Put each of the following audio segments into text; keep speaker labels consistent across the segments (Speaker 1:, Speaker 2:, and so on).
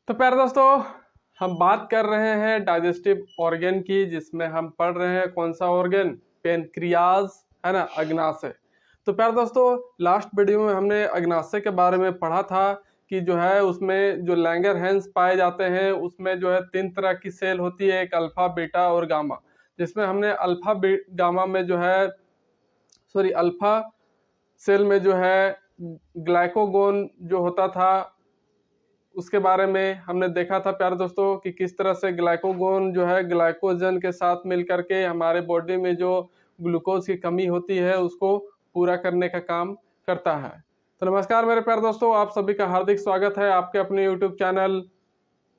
Speaker 1: तो प्यारे दोस्तों, हम बात कर रहे हैं डाइजेस्टिव ऑर्गन की, जिसमें हम पढ़ रहे हैं कौन सा ऑर्गन, पेनक्रियाज, है ना, अग्नाशय। तो प्यारे दोस्तों, लास्ट वीडियो में हमने अग्नाशय के बारे में पढ़ा था कि जो है उसमें जो लैंगरहैंस पाए जाते हैं, उसमें जो है 3 तरह की सेल होती है, एक अल्फा, बीटा और गामा। जिसमें हमने गामा में जो है अल्फा सेल में जो है ग्लाइकोगोन जो होता था, उसके बारे में हमने देखा था प्यारे दोस्तों कि किस तरह से ग्लाइकोगोन जो है ग्लाइकोजन के साथ मिल करके हमारे बॉडी में जो ग्लूकोज की कमी होती है उसको पूरा करने का काम करता है। तो नमस्कार मेरे प्यारे दोस्तों, आप सभी का हार्दिक स्वागत है आपके अपने YouTube channel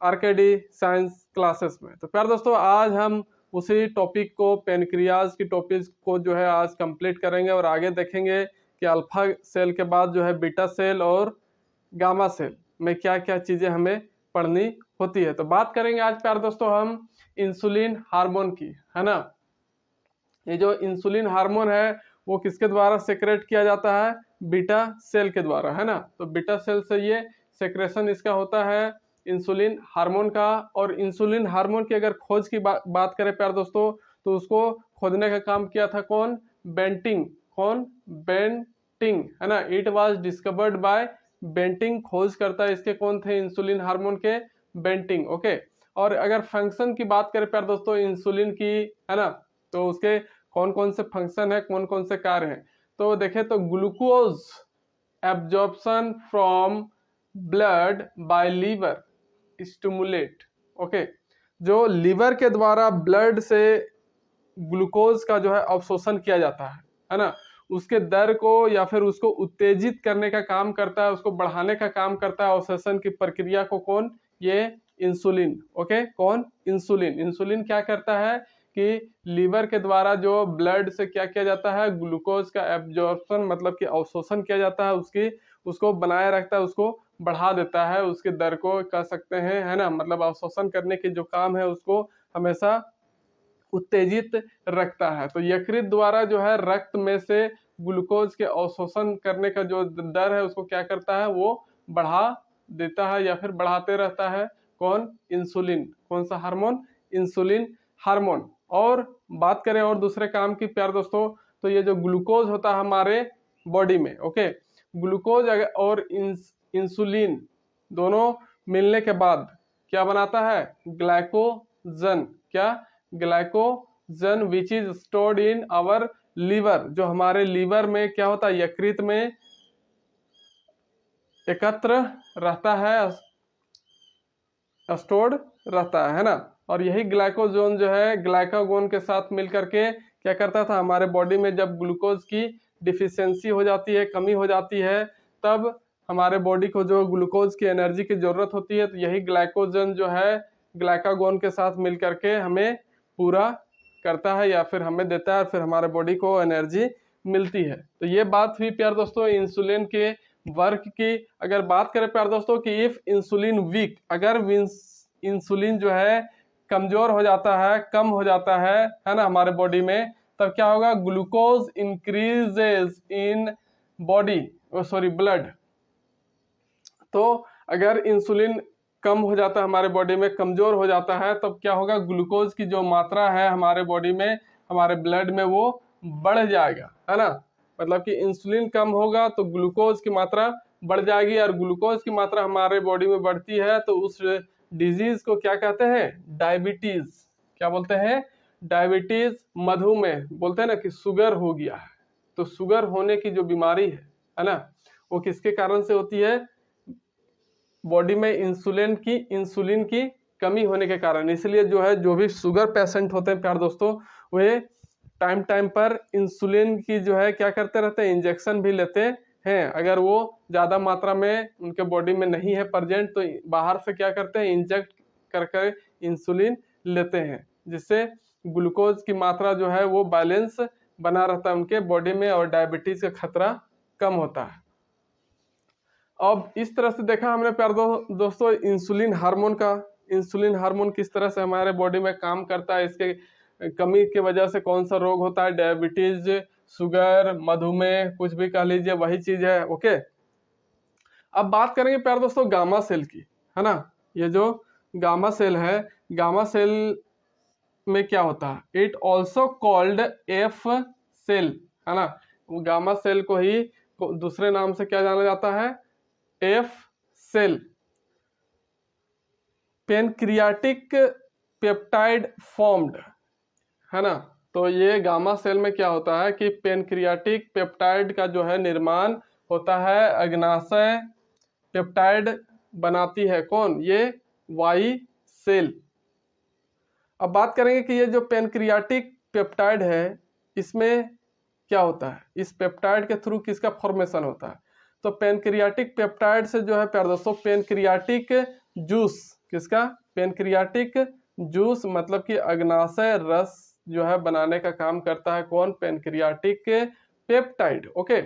Speaker 1: RKD science classes में। तो प्यारे दोस्तों, आज हम उसी टॉपिक को, पेनक्रियाज की टॉपिक को जो है आज कंप्लीट करेंगे और आगे देखेंगे कि अल्फा सेल के बाद जो है बीटा सेल और गामा सेल में क्या क्या चीजें हमें पढ़नी होती है। तो बात करेंगे आज प्यारे दोस्तों हम इंसुलिन हार्मोन की, है ना। ये जो इंसुलिन हार्मोन है वो किसके द्वारा सेक्रेट किया जाता है, बीटा सेल के द्वारा, है ना। तो बीटा सेल से ये सेक्रेशन इसका होता है इंसुलिन हार्मोन का। और इंसुलिन हार्मोन की अगर खोज की बात करें प्यारे दोस्तों, तो उसको खोजने का काम किया था कौन, बेंटिंग। कौन, बेंटिंग, है ना। It was discovered by Banting. खोज करता है इसके कौन थे, इंसुलिन हार्मोन के, बेंटिंग। ओके। और अगर फंक्शन की बात करें प्यारे दोस्तों इंसुलिन की, है ना, तो उसके कौन कौन से फंक्शन है, कौन कौन से कार्य हैं। तो देखें तो glucose absorption from blood by liver stimulate. Okay, जो लीवर के द्वारा ब्लड से ग्लूकोज का जो है अवशोषण किया जाता है ना, उसके दर को या फिर उसको उत्तेजित करने का काम करता है, उसको बढ़ाने का काम करता है अवशोषण की प्रक्रिया को कौन, ये इंसुलिन। ओके, कौन, इंसुलिन। इंसुलिन क्या करता है कि लीवर के द्वारा जो ब्लड से क्या किया जाता है, ग्लूकोज का एब्जॉर्प्शन मतलब कि अवशोषण किया जाता है, उसको बनाए रखता है, उसको बढ़ा देता है, उसके दर को कह सकते हैं, है ना। मतलब अवशोषण करने की जो काम है उसको हमेशा उत्तेजित रखता है। तो यकृत द्वारा जो है रक्त में से ग्लूकोज के अवशोषण करने का जो दर है उसको क्या करता है, वो बढ़ा देता है या फिर बढ़ाते रहता है कौन, इंसुलिन। कौन सा हार्मोन, इंसुलिन हार्मोन। और बात करें और दूसरे काम की प्यार दोस्तों, तो ये जो ग्लूकोज होता है हमारे बॉडी में, ओके, ग्लूकोज और इंसुलिन दोनों मिलने के बाद क्या बनाता है, ग्लाइकोजन। क्या, glycogen which is stored in our liver. जो हमारे लीवर में क्या होता है, यकृत में एकत्र रहता है, स्टोर्ड रहता है ना। और यही ग्लाइकोजन जो है ग्लाइकागोन के साथ मिलकर के क्या करता था, हमारे बॉडी में जब ग्लूकोज की डिफिशियंसी हो जाती है, कमी हो जाती है, तब हमारे बॉडी को जो ग्लूकोज की एनर्जी की जरूरत होती है, तो यही ग्लाइकोजन जो है ग्लाइकागोन के साथ मिलकर के हमें पूरा करता है या फिर हमें देता है, फिर हमारे बॉडी को एनर्जी मिलती है। तो ये बात हुई प्यार दोस्तों इंसुलिन के वर्क की। अगर बात करें प्यार दोस्तों कि इफ इंसुलिन वीक, अगर इंसुलिन जो है कमजोर हो जाता है, कम हो जाता है ना, हमारे बॉडी में, तब क्या होगा, glucose increases in body, blood. तो अगर इंसुलिन कम हो जाता है हमारे बॉडी में, कमजोर हो जाता है, तब क्या होगा, ग्लूकोज की जो मात्रा है हमारे बॉडी में, हमारे ब्लड में, वो बढ़ जाएगा, है ना। मतलब कि इंसुलिन कम होगा तो ग्लूकोज की मात्रा बढ़ जाएगी, और ग्लूकोज की मात्रा हमारे बॉडी में बढ़ती है तो उस डिजीज को क्या कहते हैं, डायबिटीज। क्या बोलते हैं, डायबिटीज, मधुमेह बोलते हैं ना, कि शुगर हो गया है। तो शुगर होने की जो बीमारी है ना, वो किसके कारण से होती है, बॉडी में इंसुलिन की कमी होने के कारण। इसलिए जो है, जो भी शुगर पेशेंट होते हैं प्यार दोस्तों, वे टाइम टाइम पर इंसुलिन की जो है क्या करते रहते हैं, इंजेक्शन भी लेते हैं। अगर वो ज्यादा मात्रा में उनके बॉडी में नहीं है प्रेजेंट, तो बाहर से क्या करते हैं, इंजेक्ट करके इंसुलिन लेते हैं, जिससे ग्लूकोज की मात्रा जो है वो बैलेंस बना रहता है उनके बॉडी में, और डायबिटीज का खतरा कम होता है। अब इस तरह से देखा हमने प्यार दोस्तों इंसुलिन हार्मोन का, इंसुलिन हार्मोन किस तरह से हमारे बॉडी में काम करता है, इसके कमी की वजह से कौन सा रोग होता है, डायबिटीज, शुगर, मधुमेह, कुछ भी कह लीजिए, वही चीज है। ओके, अब बात करेंगे प्यार दोस्तों गामा सेल की, है ना। ये जो गामा सेल है, गामा सेल में क्या होता है, it also called F cell, है ना। गामा सेल को ही दूसरे नाम से क्या जाना जाता है, F cell. Pancreatic peptide formed, है ना। तो ये गामा सेल में क्या होता है कि पेनक्रियाटिक पेप्टाइड का जो है निर्माण होता है, अग्नाशय पेप्टाइड बनाती है कौन, ये वाई सेल। अब बात करेंगे कि ये जो पेनक्रियाटिक पेप्टाइड है इसमें क्या होता है, इस पेप्टाइड के थ्रू किसका फॉर्मेशन होता है। तो पेनक्रियाटिक पेप्टाइड से जो है प्यारे दोस्तों पेनक्रियाटिक जूस, किसका, पेनक्रियाटिक जूस मतलब कि अग्नाशय रस जो है बनाने का काम करता है कौन, पेनक्रियाटिक पेप्टाइड। ओके,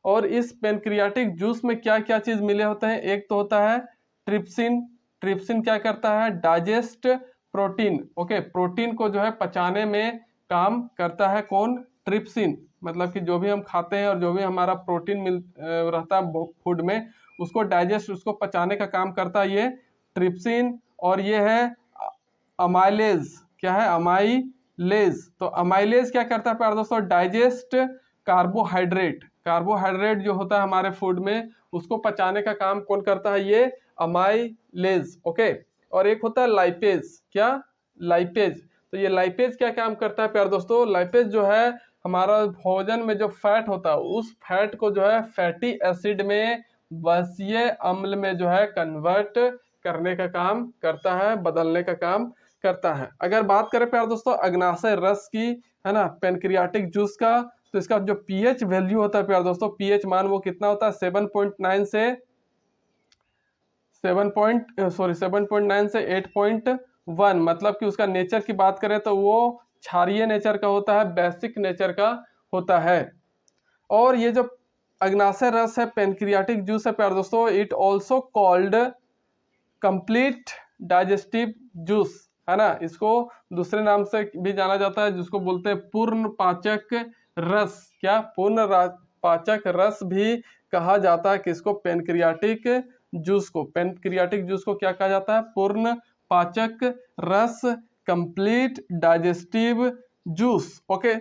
Speaker 1: और इस पेनक्रियाटिक जूस में क्या क्या चीज मिले होते हैं, एक तो होता है ट्रिप्सिन। ट्रिप्सिन क्या करता है, डाइजेस्ट प्रोटीन। ओके, प्रोटीन को जो है पचाने में काम करता है कौन, ट्रिप्सिन। मतलब कि जो भी हम खाते हैं और जो भी हमारा प्रोटीन मिल रहता है फूड में, उसको डाइजेस्ट, उसको पचाने का काम करता है ये ट्रिप्सिन। और ये है अमाइलेज, क्या है, अमाइलेज। तो अमाइलेज क्या करता है प्यारे दोस्तों, डाइजेस्ट कार्बोहाइड्रेट। कार्बोहाइड्रेट जो होता है हमारे फूड में उसको पचाने का काम कौन करता है, ये अमाइलेज। ओके, और एक होता है लाइपेज, क्या, लाइपेज। तो ये लाइपेज क्या काम करता है प्यारे दोस्तों, लाइपेज जो है हमारा भोजन में जो फैट होता है उस फैट को जो है फैटी एसिड में, वसीय अम्ल में जो है कन्वर्ट करने का काम करता है, बदलने का काम करता है। अगर बात करें प्यारे दोस्तों अग्नाशय रस की, है ना, पेनक्रियाटिक जूस का, तो इसका जो पीएच वैल्यू होता है प्यारे दोस्तों, पीएच मान वो कितना होता है, 7.9 से 8.1, मतलब कि उसका नेचर की बात करें तो वो क्षारीय नेचर का होता है, बेसिक नेचर का होता है। और ये जो अग्नाशय रस है, पेनक्रियाटिक जूस है प्यारे दोस्तों, it also called complete digestive juice, है ना। इसको दूसरे नाम से भी जाना जाता है जिसको बोलते हैं पूर्ण पाचक रस। क्या, पूर्ण पाचक रस भी कहा जाता है किसको, पेनक्रियाटिक जूस को। पेनक्रियाटिक जूस को क्या कहा जाता है, पूर्ण पाचक रस, कंप्लीट डाइजेस्टिव जूस। ओके,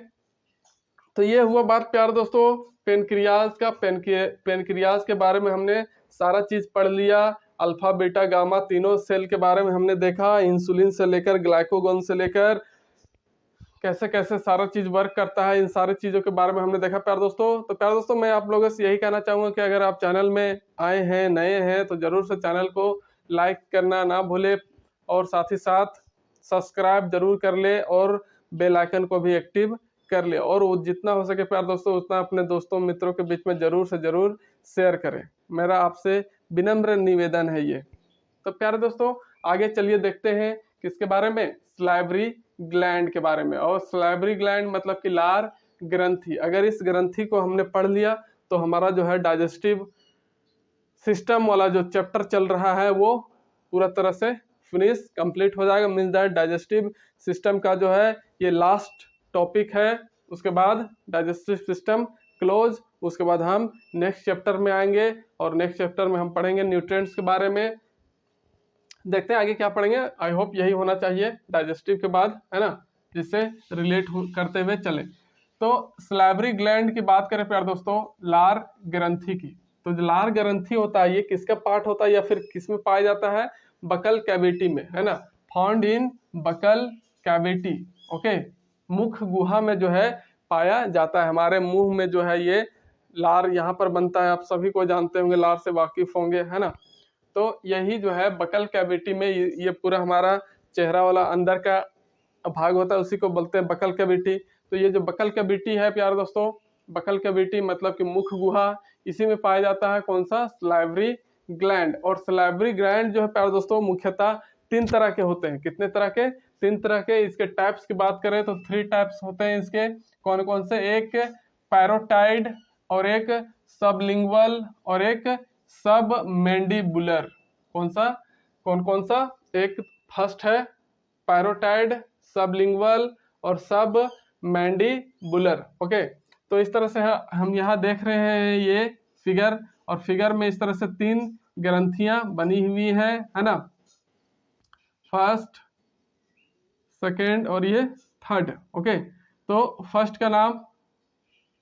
Speaker 1: तो ये हुआ बात प्यारे दोस्तों पेनक्रियाज का। पेनक्रियाज के बारे में हमने सारा चीज पढ़ लिया, अल्फा बीटा गामा तीनों सेल के बारे में हमने देखा, इंसुलिन से लेकर ग्लाइकोगन से लेकर कैसे कैसे सारा चीज वर्क करता है, इन सारी चीजों के बारे में हमने देखा प्यारे दोस्तों। तो प्यारे दोस्तों मैं आप लोगों से यही कहना चाहूंगा कि अगर आप चैनल में आए हैं, नए हैं, तो जरूर से चैनल को लाइक करना ना भूले और साथ ही साथ सब्सक्राइब जरूर कर ले और बेल आइकन को भी एक्टिव कर ले, और वो जितना हो सके प्यारे दोस्तों उतना अपने दोस्तों मित्रों के बीच में जरूर से जरूर शेयर करें, मेरा आपसे विनम्र निवेदन है ये। तो प्यारे दोस्तों आगे चलिए देखते हैं किसके बारे में, सलाइवरी ग्लैंड के बारे में। और सलाइवरी ग्लैंड मतलब कि लार ग्रंथि। अगर इस ग्रंथि को हमने पढ़ लिया तो हमारा जो है डाइजेस्टिव सिस्टम वाला जो चैप्टर चल रहा है वो पूरा तरह से फिनिश कंप्लीट हो जाएगा। मीन्स दैट डाइजेस्टिव सिस्टम का जो है ये लास्ट टॉपिक है। उसके बाद डाइजेस्टिव सिस्टम क्लोज, उसके बाद हम नेक्स्ट चैप्टर में आएंगे और नेक्स्ट चैप्टर में हम पढ़ेंगे न्यूट्रिएंट्स के बारे में। देखते हैं आगे क्या पढ़ेंगे, आई होप यही होना चाहिए डाइजेस्टिव के बाद, है ना, जिससे रिलेट करते हुए चले। तो सलाइवरी ग्लैंड की बात करें प्यारे दोस्तों, लार ग्रंथि की, तो जो लार ग्रंथि होता है ये किसका पार्ट होता है या फिर किस में पाया जाता है, बकल कैविटी में, है ना, found in buccal cavity. Okay, मुख गुहा में जो है पाया जाता है। हमारे मुंह में जो है ये लार यहाँ पर बनता है, आप सभी को जानते होंगे, लार से वाकिफ होंगे, है ना। तो यही जो है बकल कैविटी में ये पूरा हमारा चेहरा वाला अंदर का भाग होता है, उसी को बोलते हैं बकल कैविटी। तो ये जो बकल कैविटी है प्यारे दोस्तों, बकल कैविटी मतलब कि मुख गुहा, इसी में पाया जाता है कौन सा, सलाइवरी ग्लैंड। और सलाइवरी ग्लैंड जो है प्यारे दोस्तों मुख्यतः 3 तरह के होते हैं। कितने तरह के, 3 तरह के। इसके टाइप्स की बात करें तो 3 टाइप्स होते हैं इसके। कौन कौन से, एक पैरोटाइड और एक सबलिंगुअल और एक सब मैंडिबुलर। कौन कौन सा, एक फर्स्ट है पैरोटाइड, सबलिंगुअल और सब मैंडिबुलर। ओके, तो इस तरह से हम यहाँ देख रहे हैं ये फिगर, और फिगर में इस तरह से 3 ग्रंथियां बनी हुई है ना। फर्स्ट, सेकेंड और ये थर्ड। ओके, तो फर्स्ट का नाम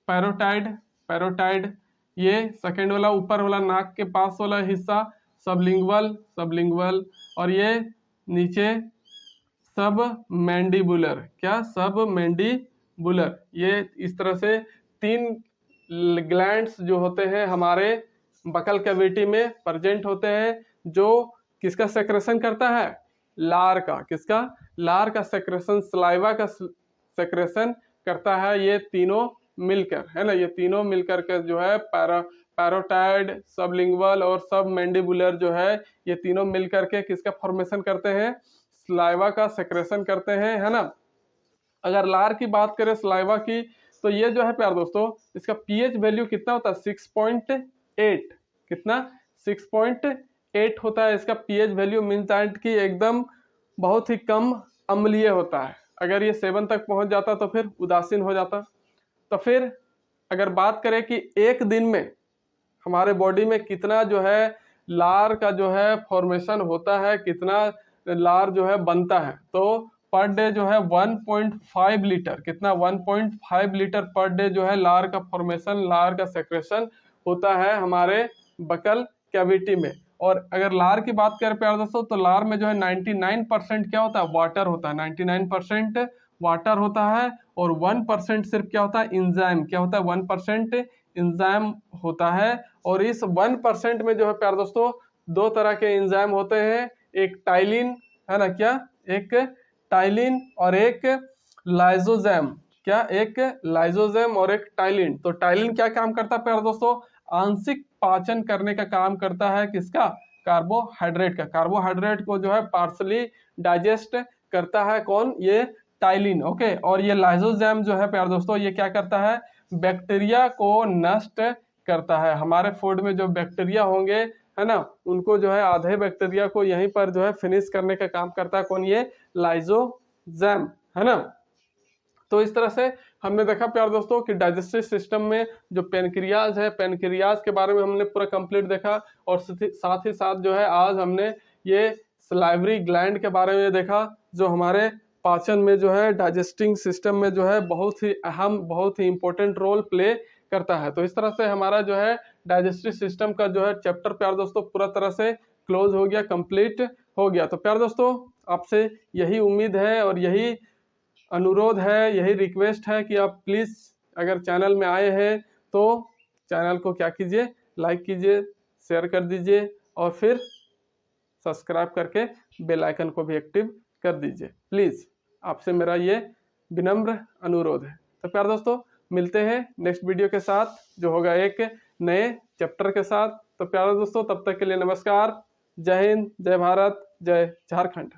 Speaker 1: पैरोटाइड, पैरोटाइड। ये सेकेंड वाला ऊपर वाला नाक के पास वाला हिस्सा सबलिंगुअल, सबलिंगुअल। और ये नीचे सब मैंडिबुलर, क्या सब मैंडिबुलर। ये इस तरह से 3 ग्लैंड्स जो होते हैं हमारे बकल कैविटी में प्रेजेंट होते हैं, जो किसका सेक्रेशन करता है, लार का। किसका, लार का सेक्रेशन, सलाइवा का सेक्रेशन करता है ये तीनों मिलकर, है ना। ये तीनों मिलकर के जो है पैरोटाइड, सबलिंगुअल और सब मैंडिबुलर जो है, ये तीनों मिलकर के किसका फॉर्मेशन करते हैं, सलाइवा का सेक्रेशन करते हैं, है ना। अगर लार की बात करें सलाइवा की, तो ये जो है प्यार दोस्तों, इसका पीएच वैल्यू कितना होता है, 6.8। कितना, 6.8 होता है इसका पीएच वैल्यू। मीन दैट की एकदम बहुत ही कम अम्लीय होता है। अगर ये 7 तक पहुंच जाता तो फिर उदासीन हो जाता। तो फिर अगर बात करें कि एक दिन में हमारे बॉडी में कितना जो है लार का जो है फॉर्मेशन होता है, कितना लार जो है बनता है, तो पर डे जो है 1.5 लीटर, कितना, 1.5 लीटर पर डे जो है लार का फॉर्मेशन, लार का सेक्रेशन होता है हमारे बकल कैविटी में। और अगर लार की बात करें प्यार दोस्तों, तो लार में जो है 99% क्या होता है, वाटर होता है। 99% वाटर होता है और 1% सिर्फ क्या होता है, इंजाइम। क्या होता है, 1% इंजाइम होता है। और इस 1% में जो है प्यार दोस्तों 2 तरह के इंजाइम होते हैं, एक टाइलिन, है ना, क्या, एक टाइलिन और एक लाइजोजाइम। क्या, एक लाइजोजाइम और एक टाइलिन। तो टाइलिन क्या काम करता है प्यार दोस्तों, आंशिक पाचन करने का काम करता है, किसका, कार्बोहाइड्रेट का। कार्बोहाइड्रेट को जो है पार्सली डाइजेस्ट करता है कौन, ये टाइलिन। ओके, और ये लाइजोजाइम जो है प्यार दोस्तों, ये क्या करता है, बैक्टीरिया को नष्ट करता है। हमारे फूड में जो बैक्टीरिया होंगे, है ना, उनको जो है आधे बैक्टीरिया को यहीं पर जो है फिनिश करने का काम करता है कौन, ये लाइजोजाइम, है ना। तो इस तरह से हमने देखा प्यार दोस्तों कि डाइजेस्टिव सिस्टम में जो पेनक्रियाज है, पेनक्रियाज के बारे में हमने पूरा कंप्लीट देखा। और साथ ही साथ जो है आज हमने ये सलाइवरी ग्लैंड के बारे में देखा, जो हमारे पाचन में जो है डाइजेस्टिंग सिस्टम में जो है बहुत ही अहम, बहुत ही इंपॉर्टेंट रोल प्ले करता है। तो इस तरह से हमारा जो है डाइजेस्टिव सिस्टम का जो है चैप्टर प्यार दोस्तों पूरा तरह से क्लोज हो गया, कंप्लीट हो गया। तो प्यार दोस्तों आपसे यही उम्मीद है और यही अनुरोध है, यही रिक्वेस्ट है कि आप प्लीज़ अगर चैनल में आए हैं तो चैनल को क्या कीजिए, लाइक कीजिए, शेयर कर दीजिए और फिर सब्सक्राइब करके बेल आइकन को भी एक्टिव कर दीजिए। प्लीज़ आपसे मेरा ये विनम्र अनुरोध है। तो प्यार दोस्तों मिलते हैं नेक्स्ट वीडियो के साथ, जो होगा एक नए चैप्टर के साथ। तो प्यारे दोस्तों तब तक के लिए नमस्कार, जय हिंद, जय भारत, जय झारखंड।